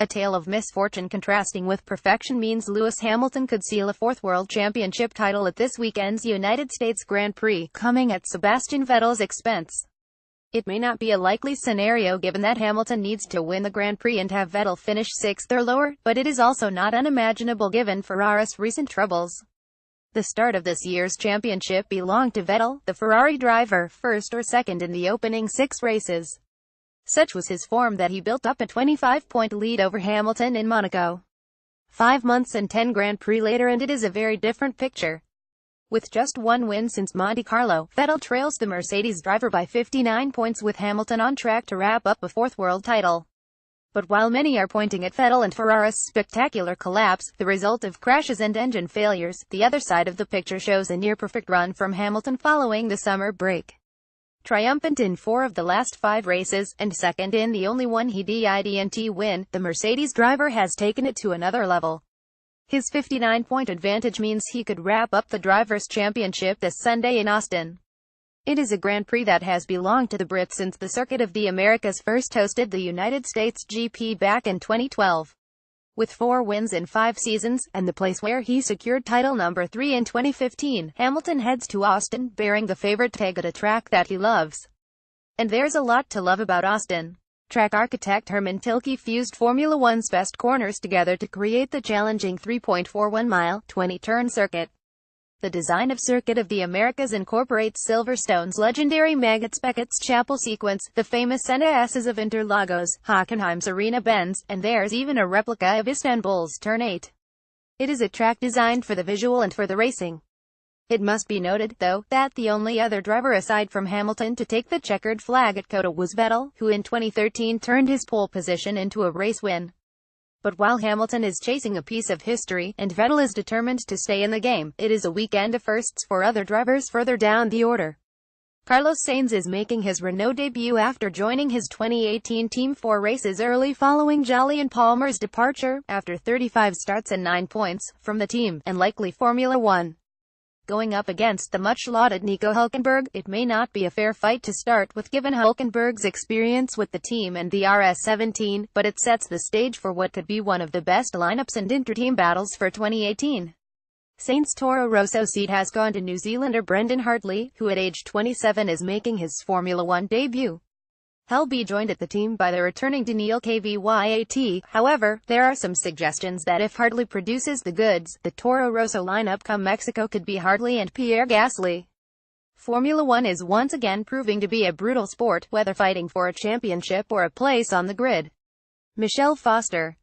A tale of misfortune contrasting with perfection means Lewis Hamilton could seal a fourth World Championship title at this weekend's United States Grand Prix, coming at Sebastian Vettel's expense. It may not be a likely scenario given that Hamilton needs to win the Grand Prix and have Vettel finish sixth or lower, but it is also not unimaginable given Ferrari's recent troubles. The start of this year's championship belonged to Vettel, the Ferrari driver, first or second in the opening 6 races. Such was his form that he built up a 25-point lead over Hamilton in Monaco. 5 months and 10 Grand Prix later and it is a very different picture. With just one win since Monte Carlo, Vettel trails the Mercedes driver by 59 points with Hamilton on track to wrap up a fourth world title. But while many are pointing at Vettel and Ferrari's spectacular collapse, the result of crashes and engine failures, the other side of the picture shows a near-perfect run from Hamilton following the summer break. Triumphant in 4 of the last 5 races, and second in the only one he didn't win, the Mercedes driver has taken it to another level. His 59-point advantage means he could wrap up the Drivers' Championship this Sunday in Austin. It is a Grand Prix that has belonged to the Brits since the Circuit of the Americas first hosted the United States GP back in 2012. With 4 wins in 5 seasons, and the place where he secured title number 3 in 2015, Hamilton heads to Austin, bearing the favorite tag at a track that he loves. And there's a lot to love about Austin. Track architect Herman Tilke fused Formula One's best corners together to create the challenging 3.41-mile, 20-turn circuit. The design of Circuit of the Americas incorporates Silverstone's legendary Maggotts Beckett's Chapel sequence, the famous Senna-S's of Interlagos, Hockenheim's Arena Bends, and there's even a replica of Istanbul's Turn 8. It is a track designed for the visual and for the racing. It must be noted, though, that the only other driver aside from Hamilton to take the checkered flag at COTA was Vettel, who in 2013 turned his pole position into a race win. But while Hamilton is chasing a piece of history, and Vettel is determined to stay in the game, it is a weekend of firsts for other drivers further down the order. Carlos Sainz is making his Renault debut after joining his 2018 team 4 races early following Jolyon Palmer's departure, after 35 starts and 9 points, from the team, and likely Formula One. Going up against the much-lauded Nico Hülkenberg, it may not be a fair fight to start with given Hülkenberg's experience with the team and the RS17, but it sets the stage for what could be one of the best lineups and inter-team battles for 2018. Sainz' Toro Rosso seat has gone to New Zealander Brendan Hartley, who at age 27 is making his Formula One debut. He'll be joined at the team by the returning Daniil Kvyat. However, there are some suggestions that if Hartley produces the goods, the Toro Rosso lineup come Mexico could be Hartley and Pierre Gasly. Formula One is once again proving to be a brutal sport, whether fighting for a championship or a place on the grid. Michelle Foster